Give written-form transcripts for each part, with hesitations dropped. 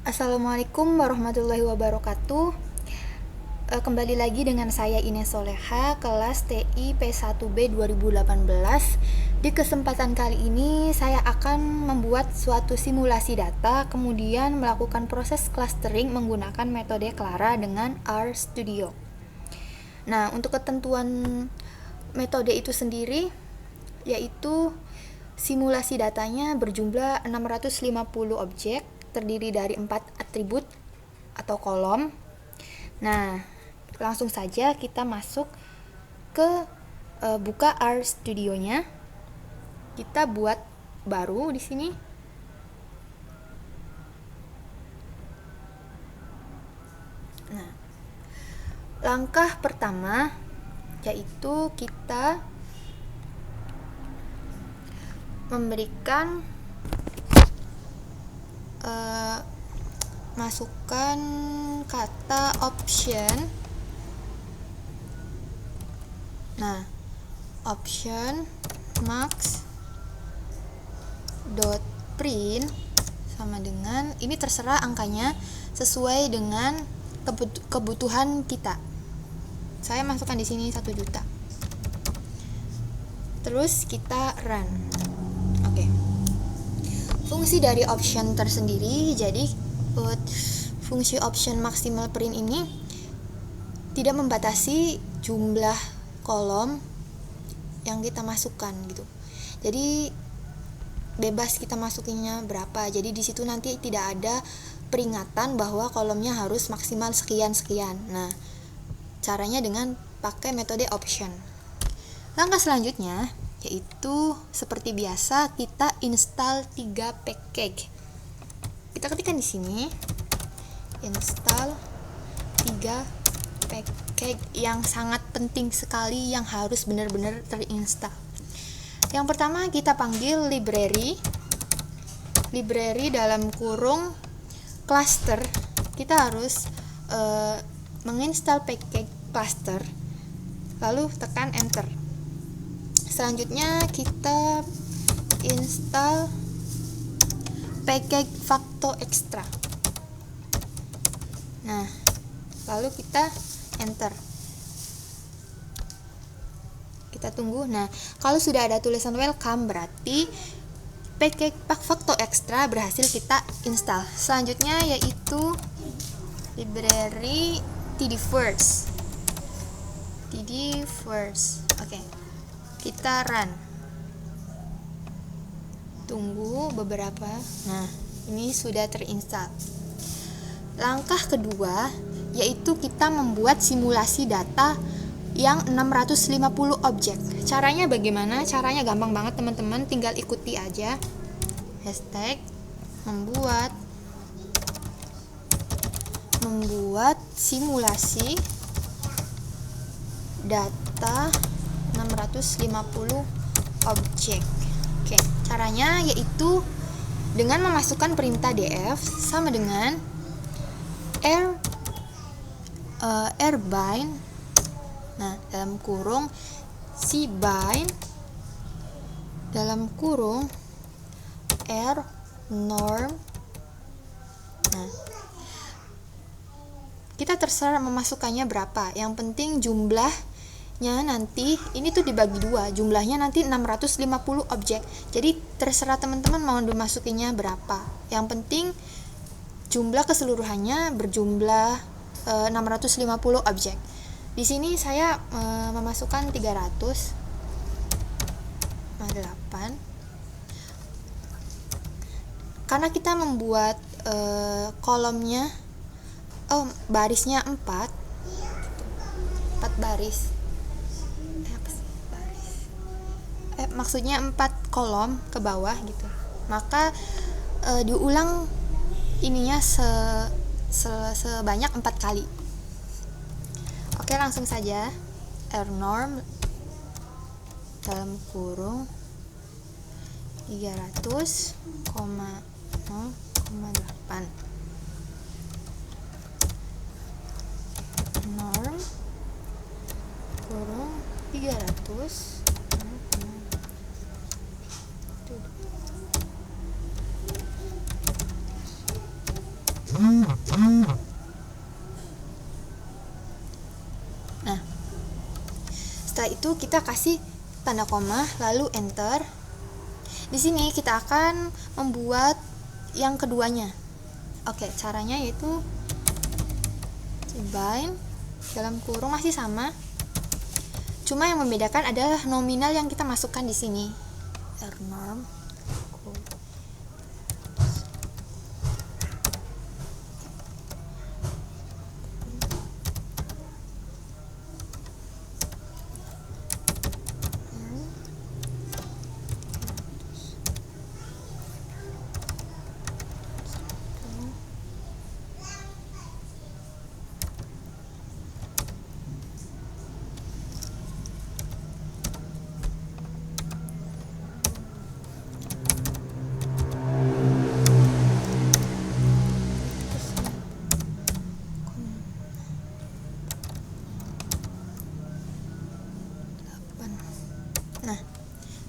Assalamualaikum warahmatullahi wabarakatuh. Kembali lagi dengan saya Ines Soleha, kelas TI P1B 2018. Di kesempatan kali ini saya akan membuat suatu simulasi data, kemudian melakukan proses clustering menggunakan metode Clara dengan RStudio. Nah, untuk ketentuan metode itu sendiri yaitu simulasi datanya berjumlah 650 objek, terdiri dari 4 atribut atau kolom. Nah, langsung saja kita masuk ke buka RStudio-nya. Kita buat baru di sini. Nah, langkah pertama yaitu kita memberikan masukkan kata option. Nah, option max dot print sama dengan ini, terserah angkanya sesuai dengan kebutuhan kita. Saya masukkan di sini 1 juta. Terus kita run. Oke. Fungsi dari option tersendiri, jadi fungsi option maximal print ini tidak membatasi jumlah kolom yang kita masukkan gitu. Jadi bebas kita masukinnya berapa. Jadi di situ nanti tidak ada peringatan bahwa kolomnya harus maksimal sekian-sekian. Nah, caranya dengan pakai metode option. Langkah selanjutnya yaitu seperti biasa kita install 3 package. Kita ketikkan di sini install 3 package yang sangat penting sekali, yang harus benar-benar terinstall. Yang pertama kita panggil library dalam kurung cluster. Kita harus menginstal package cluster, lalu tekan enter. Selanjutnya kita install package facto extra. Nah, lalu kita enter. Kita tunggu. Nah, kalau sudah ada tulisan welcome berarti package facto extra berhasil kita install. Selanjutnya yaitu library td-first. Oke. Kita run. Tunggu beberapa. Nah, ini sudah terinstall. Langkah kedua yaitu kita membuat simulasi data yang 650 objek. Caranya bagaimana? Caranya gampang banget teman-teman, tinggal ikuti aja. Hashtag membuat simulasi data 650 objek. Oke, caranya yaitu dengan memasukkan perintah df sama dengan rbind. Nah, dalam kurung cbind dalam kurung rnorm. Nah, kita terserah memasukkannya berapa. Yang penting jumlahnya nanti ini tuh dibagi 2. Jumlahnya nanti 650 objek. Jadi terserah teman-teman mau dimasukinnya berapa. Yang penting jumlah keseluruhannya berjumlah 650 objek. Di sini saya memasukkan 300 8. Karena kita membuat kolomnya barisnya 4 baris. Maksudnya 4 kolom ke bawah gitu. Maka diulang ininya sebanyak 4 kali. Oke, langsung saja rnorm dalam kurung 300,0,8 norm kurung 300. Nah, setelah itu kita kasih tanda koma lalu enter. Di sini kita akan membuat yang keduanya. Oke, caranya yaitu bind dalam kurung masih sama. Cuma yang membedakan adalah nominal yang kita masukkan di sini. Norm. Nah,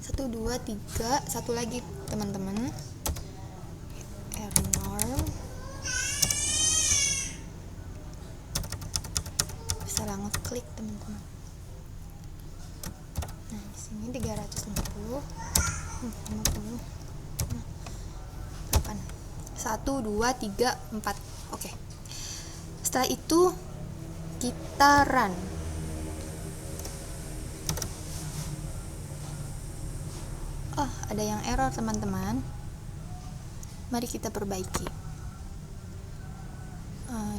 1, 2, 3, satu lagi teman-teman, norm. Bisa langsung klik teman-teman. Nah, di sini 350, 50, 8, 1, 2, 3, 4. Oke. Setelah itu kita run. Oh, ada yang error teman-teman. Mari kita perbaiki.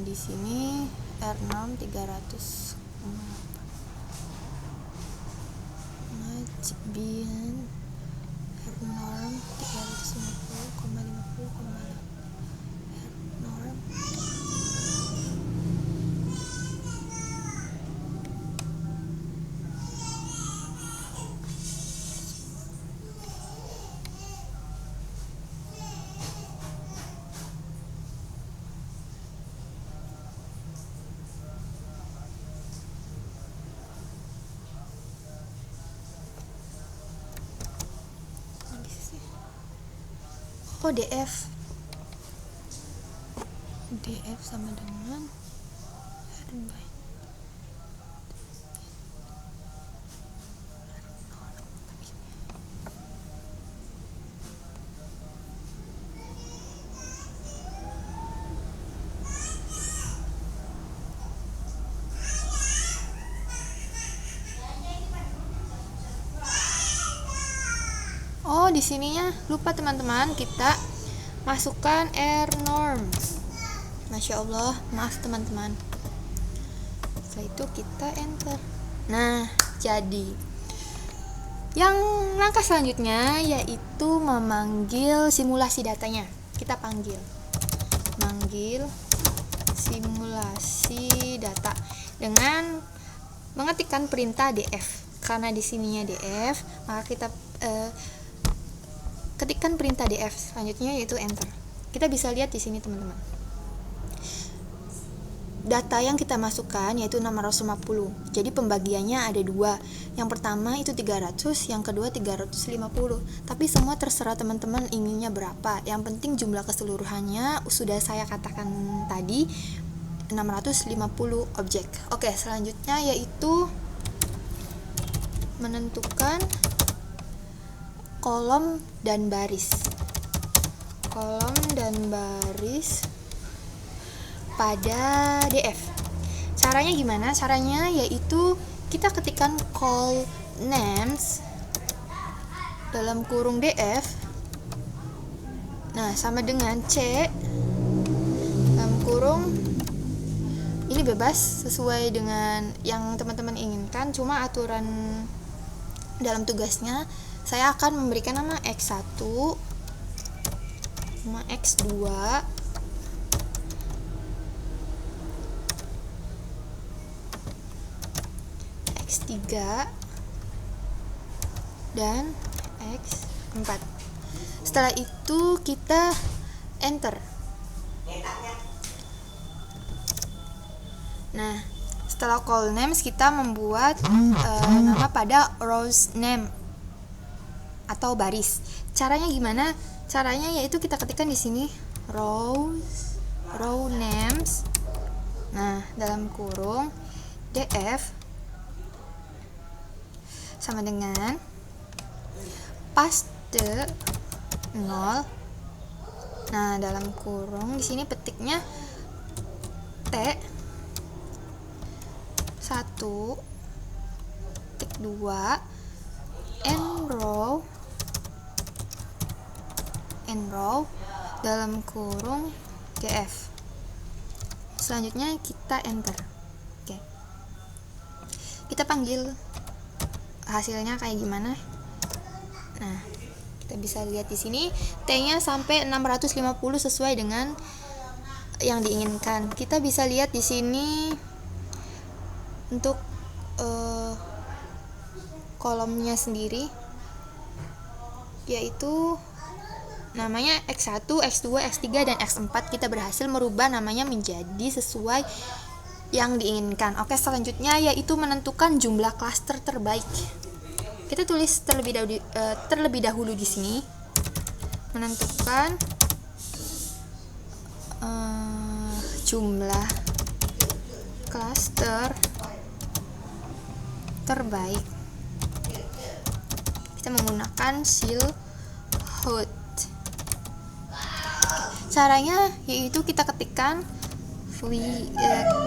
Di sini R6 300 bin R6 350,50, R6 Oh, DF sama dengan oh, di sininya lupa teman-teman, kita masukkan norm. Masya Allah, maaf teman-teman. Setelah itu kita enter. Nah, jadi yang langkah selanjutnya yaitu memanggil simulasi datanya. Kita manggil simulasi data dengan mengetikkan perintah df. Karena di sininya df, maka kita ketikkan perintah df selanjutnya yaitu enter. Kita bisa lihat di sini teman-teman, data yang kita masukkan yaitu 650. Jadi pembagiannya ada dua. Yang pertama itu 300, yang kedua 350. Tapi semua terserah teman-teman inginnya berapa. Yang penting jumlah keseluruhannya sudah saya katakan tadi 650 objek. Oke, selanjutnya yaitu menentukan kolom dan baris. Kolom dan baris pada df. Caranya gimana? Caranya yaitu kita ketikkan call names dalam kurung df. Nah, sama dengan c dalam kurung, ini bebas sesuai dengan yang teman-teman inginkan. Cuma aturan dalam tugasnya saya akan memberikan nama x1 sama x2 x3 dan x4. Setelah itu kita enter. Nah, setelah call names kita membuat nama pada rows name atau baris. Caranya gimana? Caranya yaitu kita ketikkan di sini row dalam kurung df sama dengan paste 0. Nah, dalam kurung di sini petiknya T 1 tik 2 n row dalam kurung df. Selanjutnya kita enter. Oke. Kita panggil hasilnya kayak gimana. Nah, kita bisa lihat di sini T-nya sampai 650 sesuai dengan yang diinginkan. Kita bisa lihat di sini untuk kolomnya sendiri, yaitu namanya X1, X2, X3, dan X4. Kita berhasil merubah namanya menjadi sesuai yang diinginkan. Oke, selanjutnya yaitu menentukan jumlah klaster terbaik. Kita tulis terlebih dahulu di sini, menentukan jumlah klaster terbaik. Kita menggunakan silhouette. Caranya yaitu kita ketikkan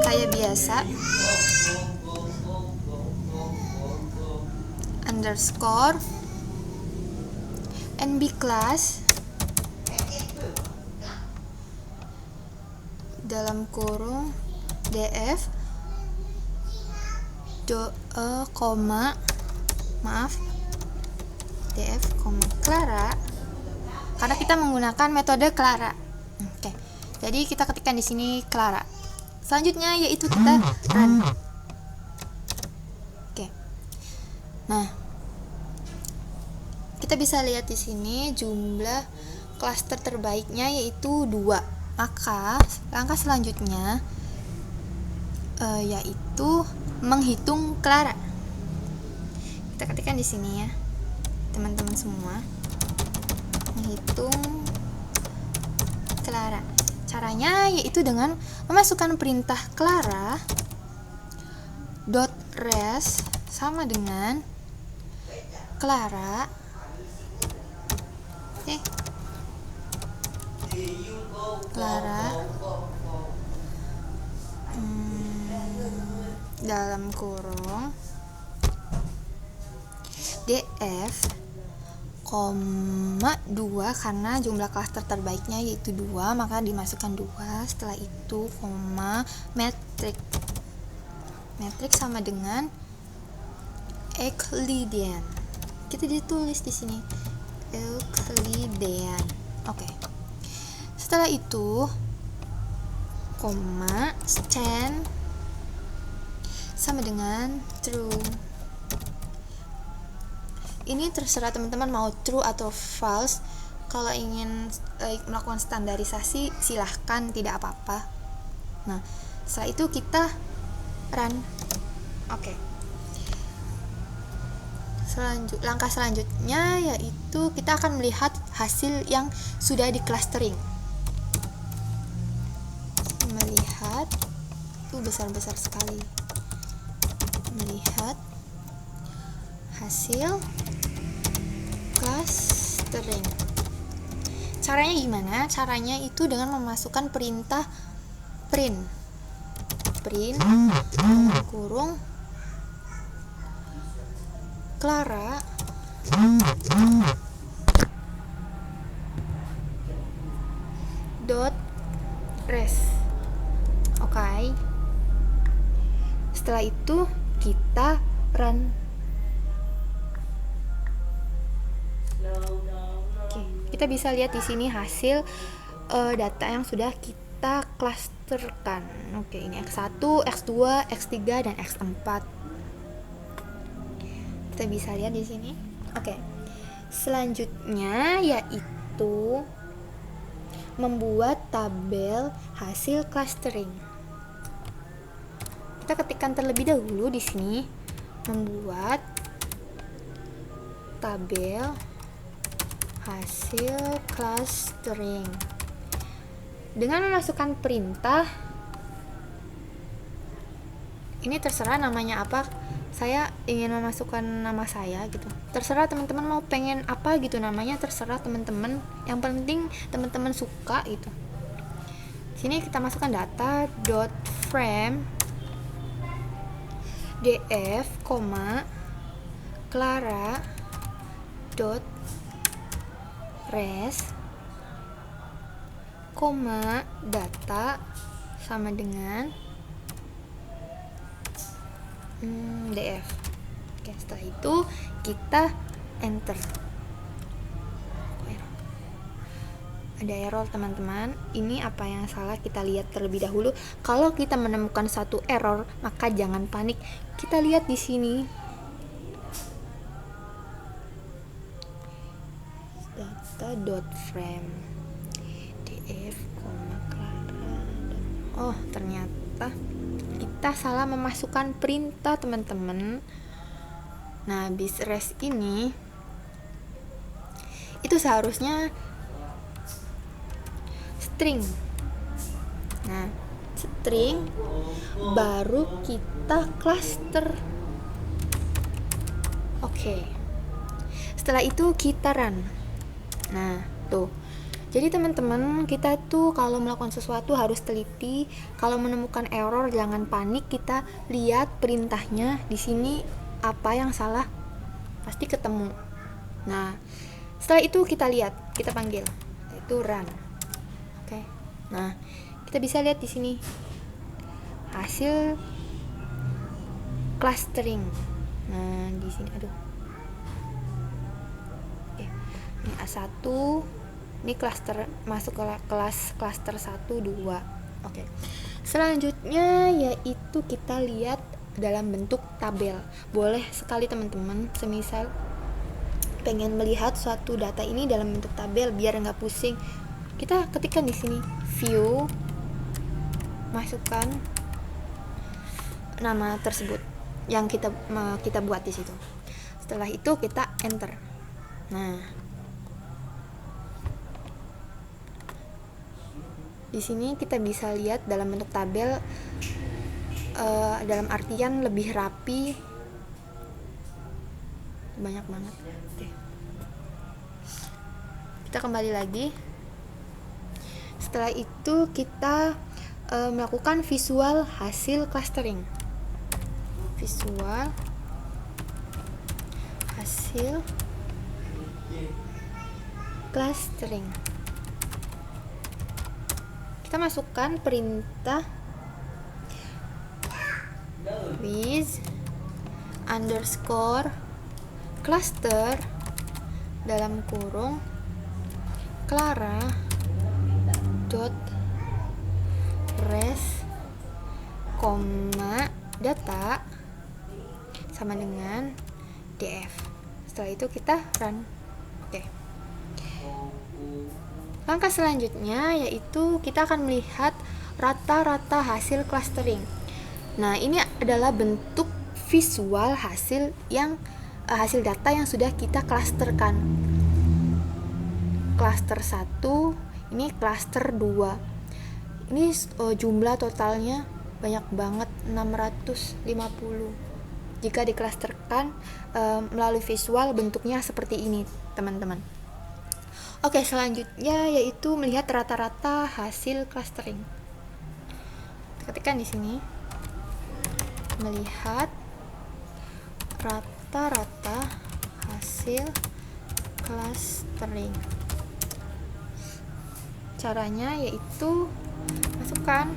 kayak biasa underscore nb class dalam kurung df df, Clara, karena kita menggunakan metode Clara. Oke. Jadi kita ketikkan di sini Clara. Selanjutnya yaitu kita run. Oke. Nah, kita bisa lihat di sini jumlah klaster terbaiknya yaitu 2. Maka langkah selanjutnya yaitu menghitung Clara. Kita ketikkan di sini ya, teman-teman semua. Menghitung Clara. Caranya yaitu dengan memasukkan perintah Clara .res sama dengan Clara. Oke. Clara dalam kurung df, 2 karena jumlah klaster terbaiknya yaitu 2, maka dimasukkan 2. Setelah itu matrix sama dengan Euclidean. Kita ditulis di sini Euclidean. Oke. Setelah itu stand sama dengan true. Ini terserah teman-teman mau true atau false. Kalau ingin melakukan standarisasi silahkan, tidak apa-apa. Nah, setelah itu kita run. Oke. Langkah selanjutnya yaitu kita akan melihat hasil yang sudah di clustering. Melihat itu besar-besar sekali. Melihat hasil clustering. Caranya gimana? Caranya itu dengan memasukkan perintah print kurung Clara .res. Oke. Setelah itu kita run. Oke, kita bisa lihat di sini hasil data yang sudah kita klasterkan. Oke, ini X1, X2, X3, dan X4. Kita bisa lihat di sini. Oke. Selanjutnya yaitu membuat tabel hasil clustering. Kita ketikkan terlebih dahulu di sini membuat tabel hasil clustering dengan memasukkan perintah ini terserah namanya apa, saya ingin memasukkan nama saya gitu, terserah teman-teman mau pengen apa gitu namanya, terserah teman-teman, yang penting teman-teman suka gitu. Sini kita masukkan data dot frame df, Clara dot res, data sama dengan df. Oke, setelah itu kita enter. Ada error teman-teman, ini apa yang salah kita lihat terlebih dahulu. Kalau kita menemukan satu error maka jangan panik, kita lihat di sini data.frame df, Clara. Oh, ternyata kita salah memasukkan perintah teman-teman. Nah, bis res ini itu seharusnya string. Nah, string baru kita cluster. Oke. Setelah itu kita run. Nah, tuh. Jadi teman-teman, kita tuh kalau melakukan sesuatu harus teliti. Kalau menemukan error jangan panik, kita lihat perintahnya di sini apa yang salah, pasti ketemu. Nah, setelah itu kita lihat, kita panggil, yaitu run. Oke. Nah, kita bisa lihat di sini hasil clustering. Nah, di sini Oke. Ini A1, ini cluster masuk ke kelas cluster 1, 2. Oke. Selanjutnya yaitu kita lihat dalam bentuk tabel. Boleh sekali teman-teman, semisal pengen melihat suatu data ini dalam bentuk tabel biar nggak pusing, kita ketikkan di sini view, masukkan nama tersebut yang kita buat di situ. Setelah itu kita enter. Nah, di sini kita bisa lihat dalam bentuk tabel, dalam artian lebih rapi, banyak banget. Oke. Kita kembali lagi. Setelah itu kita melakukan visual hasil clustering. Visual hasil clustering. Kita masukkan perintah with underscore cluster dalam kurung Clara dot res, data sama dengan df. Setelah itu kita run. Oke. Langkah selanjutnya yaitu kita akan melihat rata-rata hasil clustering. Nah, ini adalah bentuk visual hasil hasil data yang sudah kita klasterkan. Cluster 1, ini cluster 2. Ini jumlah totalnya banyak banget, 650. Jika diklasterkan melalui visual, bentuknya seperti ini, teman-teman. Oke, selanjutnya yaitu melihat rata-rata hasil clustering. Ketikkan di sini, melihat rata-rata hasil clustering. Caranya yaitu masukkan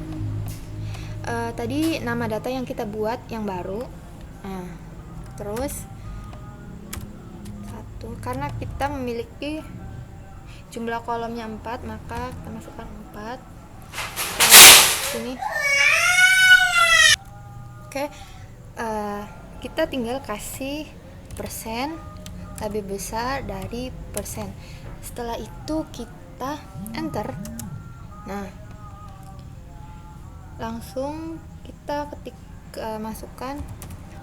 tadi nama data yang kita buat yang baru. Nah, terus karena kita memiliki jumlah kolomnya 4, maka kita masukkan 4 sini. Oke, kita tinggal kasih persen lebih besar dari persen. Setelah itu kita enter. Nah, langsung kita masukkan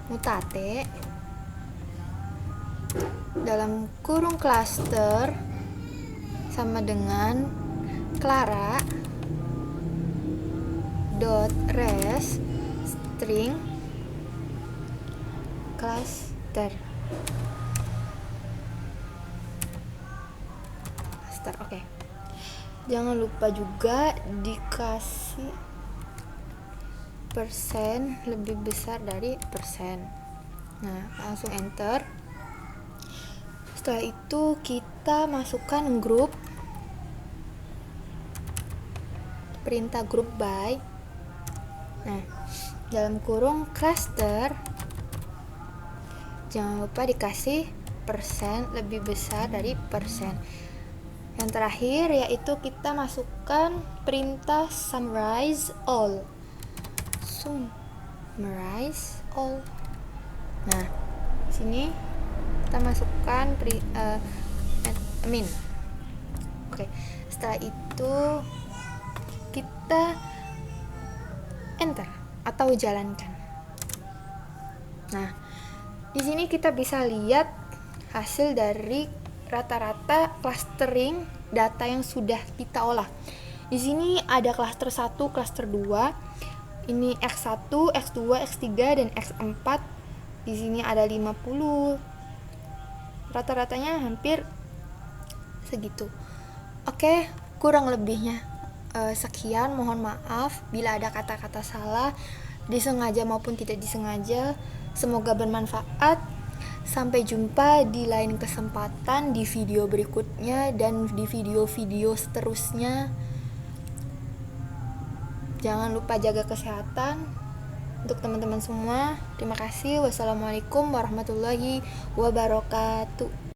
mutate dalam kurung cluster sama dengan Clara dot res string cluster. Oke. Jangan lupa juga dikasih persen lebih besar dari persen. Nah, langsung enter. Setelah itu kita masukkan grup, perintah group by. Nah, dalam kurung cluster, jangan lupa dikasih persen lebih besar dari persen. Yang terakhir yaitu kita masukkan perintah summarize all. Nah, sini kita masukkan min. Oke, setelah itu kita enter atau jalankan. Nah, di sini kita bisa lihat hasil dari rata-rata clustering data yang sudah kita olah. Di sini ada cluster 1, cluster 2. Ini X1, X2, X3 dan X4. Di sini ada 50. Rata-ratanya hampir segitu. Oke, kurang lebihnya sekian. Mohon maaf bila ada kata-kata salah, disengaja maupun tidak disengaja. Semoga bermanfaat. Sampai jumpa di lain kesempatan di video berikutnya dan di video-video seterusnya. Jangan lupa jaga kesehatan untuk teman-teman semua. Terima kasih. Wassalamualaikum warahmatullahi wabarakatuh.